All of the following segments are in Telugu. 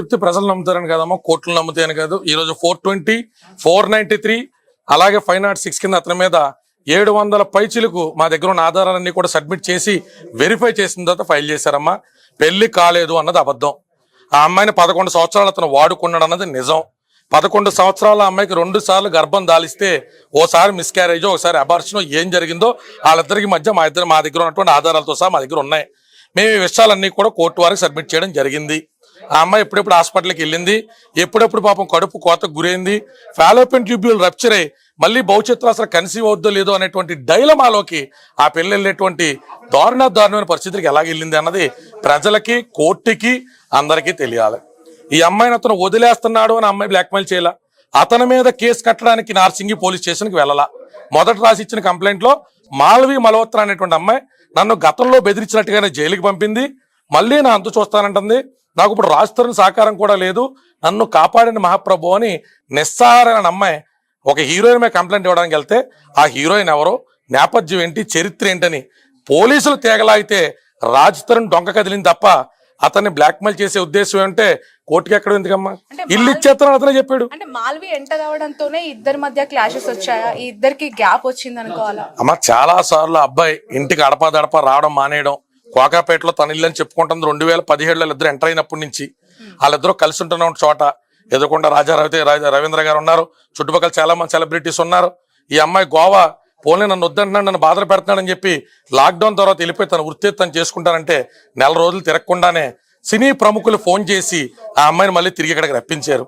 చెప్తే ప్రజలు నమ్ముతారని కదమ్మా, కోర్టులు నమ్ముతాయని కాదు. ఈ రోజు 420, 493 అలాగే 506 కింద అతని మీద 700 పైచిలకు మా దగ్గర ఉన్న ఆధారాలన్నీ కూడా సబ్మిట్ చేసి వెరిఫై చేసిన తర్వాత ఫైల్ చేశారమ్మా. పెళ్లి కాలేదు అన్నది అబద్ధం. ఆ అమ్మాయిని 11 సంవత్సరాలు అతను వాడుకున్నాడు అన్నది నిజం. 11 సంవత్సరాల అమ్మాయికి 2 సార్లు గర్భం దాలిస్తే ఓసారి మిస్క్యారేజ్, ఒకసారి అబార్షన్, ఏం జరిగిందో వాళ్ళిద్దరికి మధ్య మా దగ్గర ఉన్నటువంటి ఆధారాలతో సహా మా దగ్గర ఉన్నాయి. మేము ఈ విషయాలన్నీ కూడా కోర్టు వారికి సబ్మిట్ చేయడం జరిగింది. ఆ అమ్మాయి ఎప్పుడెప్పుడు హాస్పిటల్కి వెళ్ళింది, ఎప్పుడెప్పుడు పాపం కడుపు కోతకు గురైంది, ఫాలోపియన్ ట్యూబ్యూల్ రప్చర్ అయ్యి మళ్ళీ భవిష్యత్తులో అసలు కన్సీవ్ అవుద్దో లేదో అనేటువంటి డైలమాలోకి ఆ పెళ్లి వెళ్ళేటువంటి దారుణమైన పరిస్థితికి ఎలా వెళ్ళింది అన్నది ప్రజలకి, కోర్టుకి, అందరికీ తెలియాలి. ఈ అమ్మాయిని అతను వదిలేస్తున్నాడు అని అమ్మాయి బ్లాక్మెయిల్ చేయాల. అతని మీద కేసు కట్టడానికి నార్సింగి పోలీస్ స్టేషన్కి వెళ్ళాల. మొదట రాసి ఇచ్చిన కంప్లైంట్ లో మాల్వి మల్హోత్రా అనేటువంటి అమ్మాయి నన్ను గతంలో బెదిరించినట్టుగానే జైలుకి పంపింది, మళ్ళీ నా అంతు చూస్తానంటుంది, నాకు ఇప్పుడు రాజుతరణ సహకారం కూడా లేదు, నన్ను కాపాడిన మహాప్రభు అని నిస్సహారైన అమ్మాయి ఒక హీరోయిన్ మీద కంప్లైంట్ ఇవ్వడానికి వెళ్తే ఆ హీరోయిన్ ఎవరో, నేపథ్యం ఏంటి, చరిత్ర ఏంటని పోలీసులు తేగలాగితే రాజుతరణ డొంక కదిలింది తప్ప అతన్ని బ్లాక్మెయిల్ చేసే ఉద్దేశం ఏంటంటే కోర్టుకి ఎక్కడ ఎందుకమ్మా, ఇల్లు ఇచ్చేస్తాను అతనే చెప్పాడు. అంటే మాల్వి ఎంటర్ అవడంతోనే ఇద్దరి మధ్య క్లాషెస్ వచ్చాయా, ఈ ఇద్దరికి గ్యాప్ వచ్చింది అనుకోవాలా? అమ్మ చాలా సార్లు అబ్బాయి ఇంటికి అడపదడప రావడం మానేయడం, కోకాపేటలో తన ఇల్లు అని చెప్పుకుంటుంది 2017లో ఇద్దరు ఎంటర్ అయినప్పటి నుంచి. వాళ్ళిద్దరూ కలిసి ఉంటున్న చోట ఎదుర్కొండ రవీంద్ర గారు ఉన్నారు, చుట్టుపక్కల చాలా మంది సెలబ్రిటీస్ ఉన్నారు. ఈ అమ్మాయి గోవా పోలే నన్ను వద్దంటున్నాడు, నన్ను బాధలు పెడుతున్నాడని చెప్పి లాక్డౌన్ తర్వాత వెళ్ళిపోయి తన వృత్తి తను చేసుకుంటానంటే నెల రోజులు తిరగకుండానే సినీ ప్రముఖులు ఫోన్ చేసి ఆ అమ్మాయిని మళ్ళీ తిరిగి ఇక్కడికి రప్పించారు.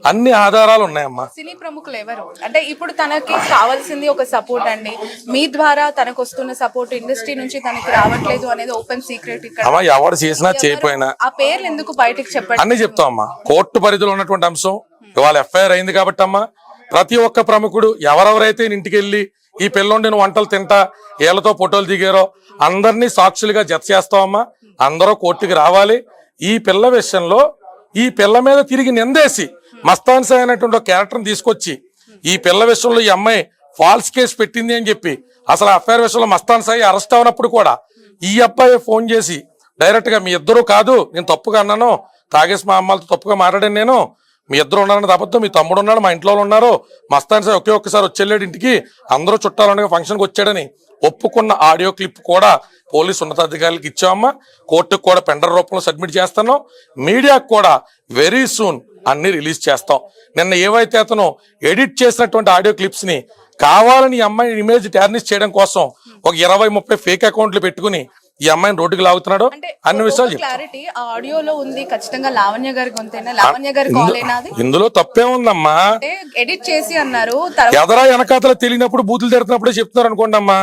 అన్ని ఆధారాలు ఉన్నాయమ్మా. సినీ ప్రముఖులు ఎవరు అంటే ఇప్పుడు తనకి కావాల్సింది ఒక సపోర్ట్ అండి, మీ ద్వారా తనకు వస్తున్న సపోర్ట్ ఇండస్ట్రీ నుంచి తనకి రావట్లేదు అనేది ఓపెన్ సీక్రెట్. ఇక్కడ ఎవరు చేసినా చేయపోయినా ఆ పేర్లు ఎందుకు బయటకు చెప్పండి అన్ని చెప్తామమ్మా. కోర్టు పరిధిలో ఉన్నటువంటి అంశం ఇవాళ ఎఫ్ఐఆర్ అయింది కాబట్టి అమ్మా, ప్రతి ఒక్క ప్రముఖుడు ఎవరెవరైతే ఇంటికి వెళ్ళి ఈ పిల్లోండిని వంటలు తింటా ఏళ్లతో ఫోటోలు దిగారో అందరినీ సాక్షులుగా జత చేస్తామమ్మా. అందరూ కోర్టుకి రావాలి. ఈ పిల్ల విషయంలో ఈ పిల్ల మీద తిరిగి నిందేసి మస్తాన్ సాయి అనేటువంటి ఒక క్యారెక్టర్ని తీసుకొచ్చి ఈ పిల్ల విషయంలో ఈ అమ్మాయి ఫాల్స్ కేసు పెట్టింది అని చెప్పి అసలు అఫైర్ విషయంలో మస్తాన్ సాయి అరెస్ట్ అవునప్పుడు కూడా ఈ అబ్బాయి ఫోన్ చేసి డైరెక్ట్ గా మీ ఇద్దరు కాదు, నేను తప్పుగా అన్నాను, తాగేసి మా అమ్మాలతో తప్పుగా మాట్లాడాను, నేను మీ ఇద్దరు ఉన్నారని తప్పదు, మీ తమ్ముడు ఉన్నాడు, మా ఇంట్లో ఉన్నారు, మస్తాన్ సాయి ఒక్కసారి వచ్చేళ్ళాడు ఇంటికి, అందరూ చుట్టాలుండగా ఫంక్షన్కి వచ్చాడని ఒప్పుకున్న ఆడియో క్లిప్ కూడా పోలీసు ఉన్నతాధికారులకు ఇచ్చామమ్మా. కోర్టుకు కూడా పెండర్ రూపంలో సబ్మిట్ చేస్తాను. మీడియాకు కూడా వెరీ సూన్ అన్ని రిలీజ్ చేస్తాం. నిన్న ఏవైతే అతను ఎడిట్ చేసినటువంటి ఆడియో క్లిప్స్ ని కావాలని ఈ అమ్మాయి ఇమేజ్ టార్నిష్ చేయడం కోసం ఒక 20-30 ఫేక్ అకౌంట్లు పెట్టుకుని ఈ అమ్మాయిని రోడ్డుకి లాగుతున్నాడు. అన్ని విషయాలు క్లారిటీ ఆడియోలో ఉంది. ఖచ్చితంగా లావణ్య గారి గొంతేనా, లావణ్య గారి కాలేనా? ఇందులో తప్పే ఉందమ్మా. ఎడిట్ చేసి అన్నారు, ఎదరా వెనకాతల తెలియనప్పుడు బూతులు తిడుతున్నప్పుడే చెప్తున్నారు అనుకోండి అమ్మా.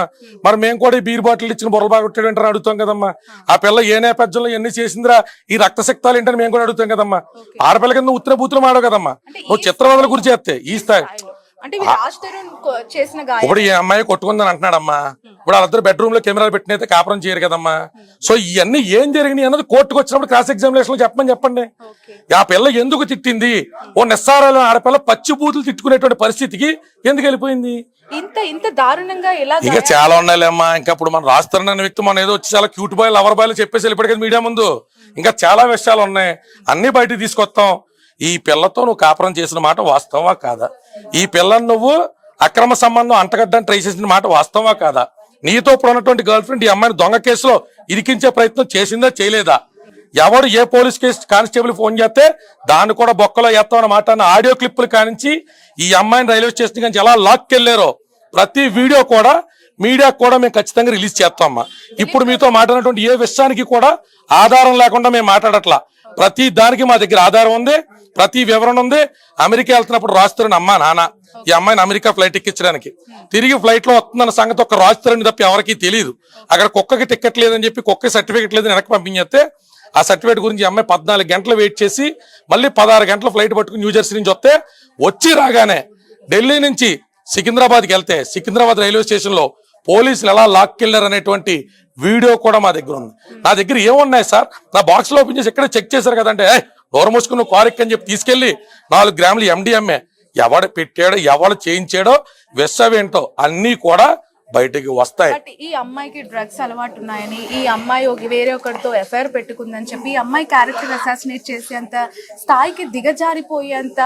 మరి మేము కూడా ఈ బీర్ బాటిల్ ఇచ్చిన బుర్రలు బాగా కొట్టాడంటారు అడుగుతాం కదమ్మా. ఆ పిల్ల ఏ నేపథ్యంలో ఎన్ని చేసిందిరా, ఈ రక్తశక్తాలు ఏంటని మేము కూడా అడుగుతాం కదమ్మా. ఆడపిల్ల కింద ఉత్తర బూతులు మాడవు కదమ్మా. నువ్వు చిత్రవదల గురించి చేస్తే ఈ స్థాయి ఇప్పుడు ఈ అమ్మాయి కొట్టుకుందని అంటున్నాడమ్మా. ఇప్పుడు వాళ్ళిద్దరు బెడ్రూమ్ లో కెమెరాలు పెట్టినైతే కాపురం చేయరు కదమ్మా. సో ఇవన్నీ ఏం జరిగినాయి అన్నది కోర్టుకు వచ్చినప్పుడు క్రాస్ ఎగ్జామినేషన్ లో చెప్పండి. ఆ పిల్ల ఎందుకు తిట్టింది, ఓ నిస్సారాలు ఆడపిల్ల పచ్చి బూతులు తిట్టుకునేటువంటి పరిస్థితికి ఎందుకు వెళ్ళిపోయింది? ఇంత దారుణంగా ఇంకా చాలా ఉండాలమ్మా. ఇంకా ఇప్పుడు మనం రాజుతరణ అనే వ్యక్తి మనం ఏదో వచ్చి చాలా క్యూట్ బాయ్, లవర్ బాయ్ చెప్పేసి వెళ్ళిపోయాడు కదా మీడియా ముందు. ఇంకా చాలా విషయాలు ఉన్నాయి, అన్ని బయటకు తీసుకొస్తాం. ఈ పిల్లతో నువ్వు కాపురం చేసిన మాట వాస్తవమా కాదా? ఈ పిల్లని నువ్వు అక్రమ సంబంధం అంటగడ్డానికి ట్రై చేసిన మాట వాస్తవమా కాదా? నీతో ఇప్పుడు ఉన్నటువంటి గర్ల్ ఫ్రెండ్ ఈ అమ్మాయిని దొంగ కేసులో ఇరికించే ప్రయత్నం చేసిందా చేయలేదా? ఎవరు ఏ పోలీస్ కేసు కానిస్టేబుల్ ఫోన్ చేస్తే దాన్ని కూడా బొక్కలో ఎత్తామన్న మాట అన్న ఆడియో క్లిప్పులు కానించి ఈ అమ్మాయిని రైల్వే స్టేషన్ నుంచి ఎలా లాక్కెళ్లారో ప్రతి వీడియో కూడా మీడియాకు కూడా మేము ఖచ్చితంగా రిలీజ్ చేస్తామమ్మా. ఇప్పుడు మీతో మాట్లాడినటువంటి ఏ విషయానికి కూడా ఆధారం లేకుండా మేము మాట్లాడట్లా. ప్రతి దానికి మా దగ్గర ఆధారం ఉంది, ప్రతి వివరణ ఉంది. అమెరికా వెళ్తున్నప్పుడు రాజుతరణ అమ్మా నాన్న ఈ అమ్మాయిని అమెరికా ఫ్లైట్ ఎక్కించడానికి తిరిగి ఫ్లైట్ లో వస్తుందన్న సంగతి ఒక రాజుతరణ తప్ప ఎవరికి తెలియదు. అక్కడ కుక్కకి టికెట్ లేదని చెప్పి కుక్క సర్టిఫికెట్ లేదని వెనక్కి పంపించేస్తే ఆ సర్టిఫికేట్ గురించి ఈ అమ్మాయి 14 గంటలు వెయిట్ చేసి మళ్ళీ 16 గంటల ఫ్లైట్ పట్టుకుని న్యూజెర్సీ నుంచి వస్తే వచ్చి రాగానే ఢిల్లీ నుంచి సికింద్రాబాద్కి వెళ్తే సికింద్రాబాద్ రైల్వే స్టేషన్ లో పోలీసులు ఎలా లాక్కెళ్లారు అనేటువంటి వీడియో కూడా మా దగ్గర ఉంది. నా దగ్గర ఏమున్నాయి సార్, నా బాక్స్ లో ఓపెన్ చేసి ఎక్కడ చెక్ చేశారు కదంటే డోర్ మూసుకుని కారెక్ అని చెప్పి తీసుకెళ్లి 4 గ్రాములు MDMA ఎవడు పెట్టాడో ఎవడు చేయించాడో విషమేంటో అన్ని కూడా బయటికి వస్తాయి. బట్ ఈ అమ్మాయికి డ్రగ్స్ అలవాటు ఉన్నాయని, ఈ అమ్మాయి వేరే ఒకరితో ఎఫ్ఐఆర్ పెట్టుకుందని చెప్పి ఈ అమ్మాయి క్యారెక్టర్ అసాసినేట్ చేసేంత స్థాయికి దిగజారిపోయేంత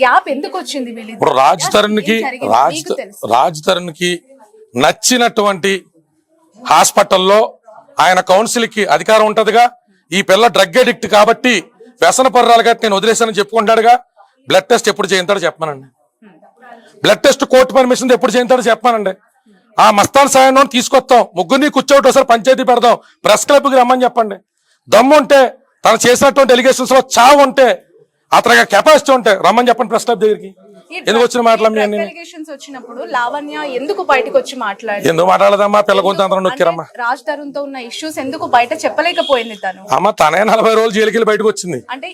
గ్యాప్ ఎందుకు వచ్చింది వీళ్ళిద్దరికీ? ఇప్పుడు రాజ్ తరుణ్ కి నచ్చినటువంటి హాస్పిటల్లో ఆయన కౌన్సిల్ కి అధికారం ఉంటదిగా. ఈ పిల్ల డ్రగ్ అడిక్ట్ కాబట్టి వ్యసన పర్రాలు కాబట్టి నేను వదిలేసానని చెప్పుకుంటాడుగా. బ్లడ్ టెస్ట్ ఎప్పుడు చేయించాడో చెప్పమానండి. బ్లడ్ టెస్ట్ కోర్టు పర్మిషన్ ఎప్పుడు చేయించాడో చెప్పమానండి. ఆ మస్తాన్ సాయం తీసుకొస్తాం, ముగ్గురిని కూర్చోబెట్టి ఒకసారి పంచాయతీ పెడదాం, ప్రెస్ క్లబ్కి రమ్మని చెప్పండి. దమ్ము ఉంటే తను చేసినటువంటి ఎలిగేషన్స్ లో చావు ఉంటే అతనికి కెపాసిటీ ఉంటే రమ్మని చెప్పండి ప్రెస్ క్లబ్ దగ్గరికి. ఎందుకు వచ్చిన మాటలన్నీ వచ్చినప్పుడు లావణ్య ఎందుకు బయటకు వచ్చి మాట్లాడి ఎందుకు మాట్లాడదమ్మా? పిల్ల కొంత అందరం నొక్కిరమ్మా. రాజ్ తరుణ్ తో ఉన్న ఇష్యూస్ ఎందుకు బయట చెప్పలేకపోయింది తను? అమ్మ తనే 40 రోజులు జైలుకి బయటకు వచ్చింది. అంటే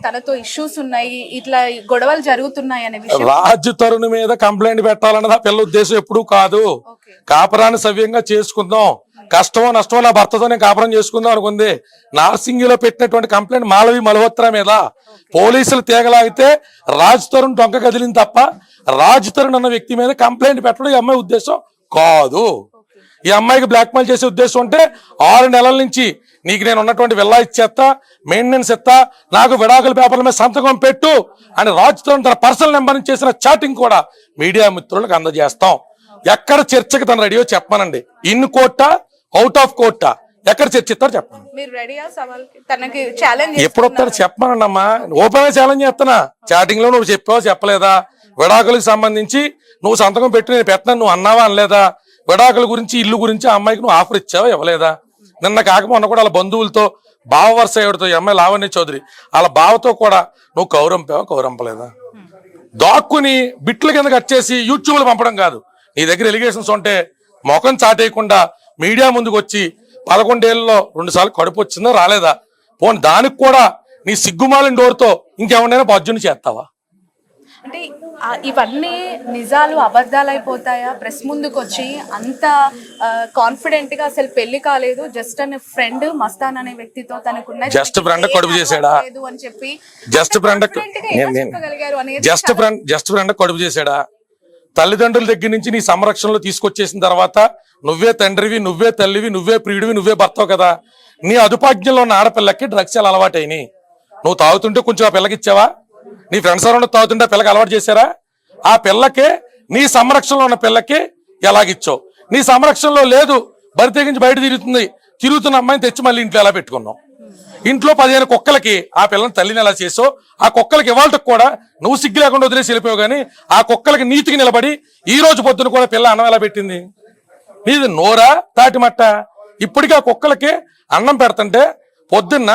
తనతో ఇష్యూస్ ఉన్నాయి, ఇట్లా గొడవలు జరుగుతున్నాయి అనే విషయం. రాజ్ తరుణ్ మీద కంప్లైంట్ పెట్టాలన్నది ఆ పిల్ల ఉద్దేశం ఎప్పుడూ కాదు. కాపురాన్ని సవ్యంగా చేసుకుందాం, కష్టమో నష్టమో నా భర్తతో నేను కాపురం చేసుకుందాం అనుకుంది. నార్సింగిలో పెట్టినటువంటి కంప్లైంట్ మాలవి మల్హోత్రా మీద పోలీసులు తీగలాగితే రాజ్ తరుణ్ డొంక కదిలింది తప్ప రాజ్ తరుణ్ అన్న వ్యక్తి మీద కంప్లైంట్ పెట్టడం ఈ అమ్మాయి ఉద్దేశం కాదు. ఈ అమ్మాయికి బ్లాక్ మెయిల్ చేసే ఉద్దేశం ఉంటే 6 నెలల నుంచి నీకు నేను ఉన్నటువంటి విల్లా ఇచ్చేస్తా, మెయింటెనెన్స్ ఇస్తా, నాకు విడాకుల పేపర్ల మీద సంతకం పెట్టు అని రాజ్ తరుణ్ తన పర్సనల్ నెంబర్ నుంచి చేసిన చాటింగ్ కూడా మీడియా మిత్రులకు అందజేస్తాం. ఎక్కడ చర్చకి తను రెడీయో చెప్పమనండి. ఇన్ కోర్టా అవుట్ ఆఫ్ కోర్టా ఎక్కడ చర్చిస్తారు చెప్పండి. ఎప్పుడు వస్తారు చెప్పమనండి అమ్మా. ఓపెన్ గా ఛాలెంజ్ చేస్తున్నా. చాటింగ్ లో నువ్వు చెప్పావా చెప్పలేదా? విడాకులకు సంబంధించి నువ్వు సంతకం పెట్టి నేను పెట్టినా నువ్వు అన్నావా అనలేదా? విడాకుల గురించి ఇల్లు గురించి ఆ అమ్మాయికి నువ్వు ఆఫర్ ఇచ్చావా ఇవ్వలేదా? నిన్న కాకపోయినా కూడా వాళ్ళ బంధువులతో బావ వరుస ఎవరితో ఈ అమ్మాయి లావణ్య చౌదరి వాళ్ళ బావతో కూడా నువ్వు కౌరంపావా కౌరంపలేదా? దాక్కుని బిట్లు కింద కట్ చేసి యూట్యూబ్ లో పంపడం కాదు. నీ దగ్గర ఎలిగేషన్స్ ఉంటే ముఖం చాటేయకుండా మీడియా ముందుకు వచ్చి 11 ఏళ్లలో 2 సార్లు కడుపు వచ్చిందా రాలేదా? పోనీ దానికి కూడా నీ సిగ్గుమాలిన డోర్తో ఇంకేమన్నా బాధ్యుని చేస్తావా? అంటే ఇవన్నీ నిజాలు అబద్ధాలు అయిపోతాయా? ప్రెస్ ముందుకు వచ్చి అంత కాన్ఫిడెంట్ గా అసలు పెళ్లి కాలేదు, జస్ట్ అనే ఫ్రెండ్ మస్తాన్ అనే వ్యక్తితో తనకున్న జస్ట్ ఫ్రెండ్ కడుపు చేశాడా అని చెప్పి జస్ట్ ఫ్రెండ్ కడుపు చేశాడా? తల్లిదండ్రుల దగ్గర నుంచి నీ సంరక్షణలో తీసుకొచ్చేసిన తర్వాత నువ్వే తండ్రివి, నువ్వే తల్లివి, నువ్వే ప్రియుడివి, నువ్వే భర్తవు కదా. నీ అదుపాజ్ఞంలో ఉన్న ఆడపిల్లకి డ్రగ్స్ ఎలా అలవాటైనాయి? నువ్వు తాగుతుంటే కొంచెం ఆ పిల్లకి ఇచ్చావా? నీ ఫ్రెండ్స్ ఎవరైనా తాగుతుంటే ఆ పిల్లకి అలవాటు చేశారా? ఆ పిల్లకే నీ సంరక్షణలో ఉన్న పిల్లకి ఎలాగిచ్చావు? నీ సంరక్షణలో లేదు, బరి తెగించి బయట తిరుగుతున్న అమ్మాయిని తెచ్చి మళ్ళీ ఇంట్లో ఎలా పెట్టుకున్నావు? ఇంట్లో 15 కుక్కలకి ఆ పిల్లని తల్లిని ఎలా చేసావు? ఆ కుక్కలకి ఇవాళకి కూడా నువ్వు సిగ్గు లేకుండా వదిలేసి వెళ్ళిపోయావు. కానీ ఆ కుక్కలకి నీతికి నిలబడి ఈ రోజు పొద్దున కూడా పిల్ల అన్నం ఎలా పెట్టింది? నీది నోరా తాటిమట్ట? ఇప్పటికీ ఆ కుక్కలకి అన్నం పెడుతుంటే పొద్దున్న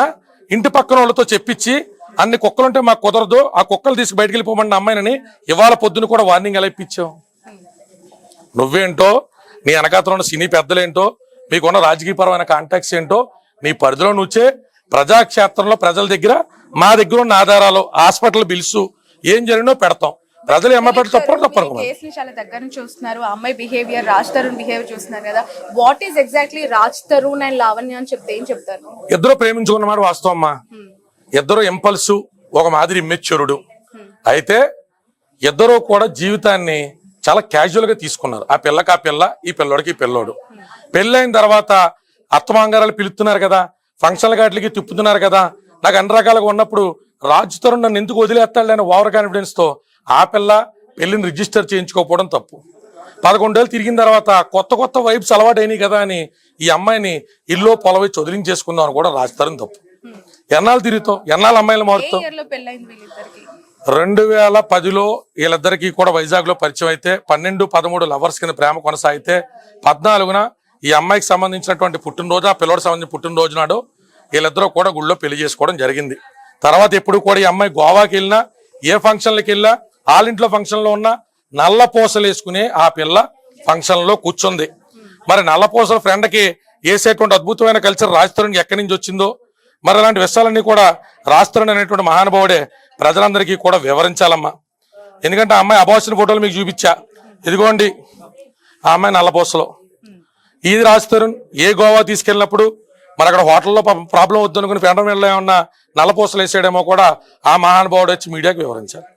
ఇంటి పక్కన వాళ్ళతో చెప్పించి అన్ని కుక్కలుంటే మాకు కుదరదు, ఆ కుక్కలు తీసుకు బయటకు వెళ్ళిపోమన్న అమ్మాయిని ఇవాళ పొద్దున కూడా వార్నింగ్ ఎలా ఇప్పించావు? నువ్వేంటో, నీ వెనకాతలో ఉన్న సినీ పెద్దలేంటో, మీకున్న రాజకీయపరమైన కాంటాక్ట్స్ ఏంటో నీ పరిధిలో నుంచే ప్రజాక్షేత్రంలో ప్రజల దగ్గర మా దగ్గర ఉన్న ఆధారాలు, హాస్పిటల్ బిల్స్ ఏం జరిగినో పెడతాం. ప్రజలు ఏమంటారు తప్పరు. కేసుని చాలా దగ్గర నుంచి చూస్తున్నారు. అమ్మాయి బిహేవియర్, రాజ్ తరుణ్ బిహేవియర్ చూస్తున్నారు కదా. What is exactly Raj Tarun and Lavanya అని చెప్తే ఏం చెప్తారు? ఇద్దరు ప్రేమించుకున్నమాట వాస్తవం అమ్మా. ఇద్దరు ఇంపల్సు, ఒక మాదిరి ఇమ్మెచ్యూరుడు. అయితే ఇద్దరు కూడా జీవితాన్ని చాలా క్యాజువల్ గా తీసుకున్నారు. ఆ పిల్లకి ఆ పిల్ల, ఈ పిల్లోడికి ఈ పిల్లోడు. పెళ్ళైన తర్వాత అత్తమాంగారాలు పిలుస్తున్నారు కదా, ఫంక్షన్ల గాట్లకి తిప్పుతున్నారు కదా. నాకు అన్ని రకాలుగా ఉన్నప్పుడు రాజ్ తరుణ్ నన్ను ఎందుకు వదిలేస్తాడు అని ఓవర్ కాన్ఫిడెన్స్ తో ఆ పిల్ల పెళ్లిని రిజిస్టర్ చేయించుకోకపోవడం తప్పు. 11 ఏళ్ళు తిరిగిన తర్వాత కొత్త వైబ్స్ అలవాటు అయినాయి కదా అని ఈ అమ్మాయిని ఇల్లు పొలవై చదిలించేసుకుందాం అని కూడా రాజ్ తరుణ్ తప్పు. ఎన్నాళ్ళు తిరుగుతావు, ఎన్నాళ్ళు అమ్మాయిలు మారుతావు? 2010లో వీళ్ళిద్దరికీ కూడా వైజాగ్ లో పరిచయం అయితే 12-13 లవర్స్ కింద ప్రేమ కొనసాగితే 14న ఈ అమ్మాయికి సంబంధించినటువంటి పుట్టినరోజు, ఆ పిల్లడికి సంబంధించిన పుట్టినరోజు నాడు వీళ్ళిద్దరూ కూడా గుళ్ళో పెళ్లి చేసుకోవడం జరిగింది. తర్వాత ఎప్పుడు కూడా ఈ అమ్మాయి గోవాకి వెళ్ళినా, ఏ ఫంక్షన్లకి వెళ్ళినా, వాళ్ళింట్లో ఫంక్షన్ లో ఉన్నా నల్ల పూసలు వేసుకుని ఆ పిల్ల ఫంక్షన్ లో కూర్చుంది. మరి నల్ల పూసల ఫ్రెండ్ కి వేసేటువంటి అద్భుతమైన కల్చర్ రాజ్ తరుణ్ ఎక్కడి నుంచి వచ్చిందో, మరి అలాంటి విషయాలన్నీ కూడా రాజ్ తరుణ్ అనేటువంటి మహానుభావుడే ప్రజలందరికీ కూడా వివరించాలమ్మా. ఎందుకంటే ఆ అమ్మాయి అబార్షన్ ఫోటోలు మీకు చూపించా, ఇదిగోండి ఆ అమ్మాయి నల్లపూసలో. ఇది రాజ్ తరుణ్ ఏ గోవా తీసుకెళ్ళినప్పుడు మరి అక్కడ హోటల్లో ప్రాబ్లం వద్దు అనుకుని పెండం వెళ్ళ ఏమన్నా నల్లపూసలు వేసాడేమో కూడా ఆ మహానుభావుడు వచ్చి మీడియాకి వివరించారు.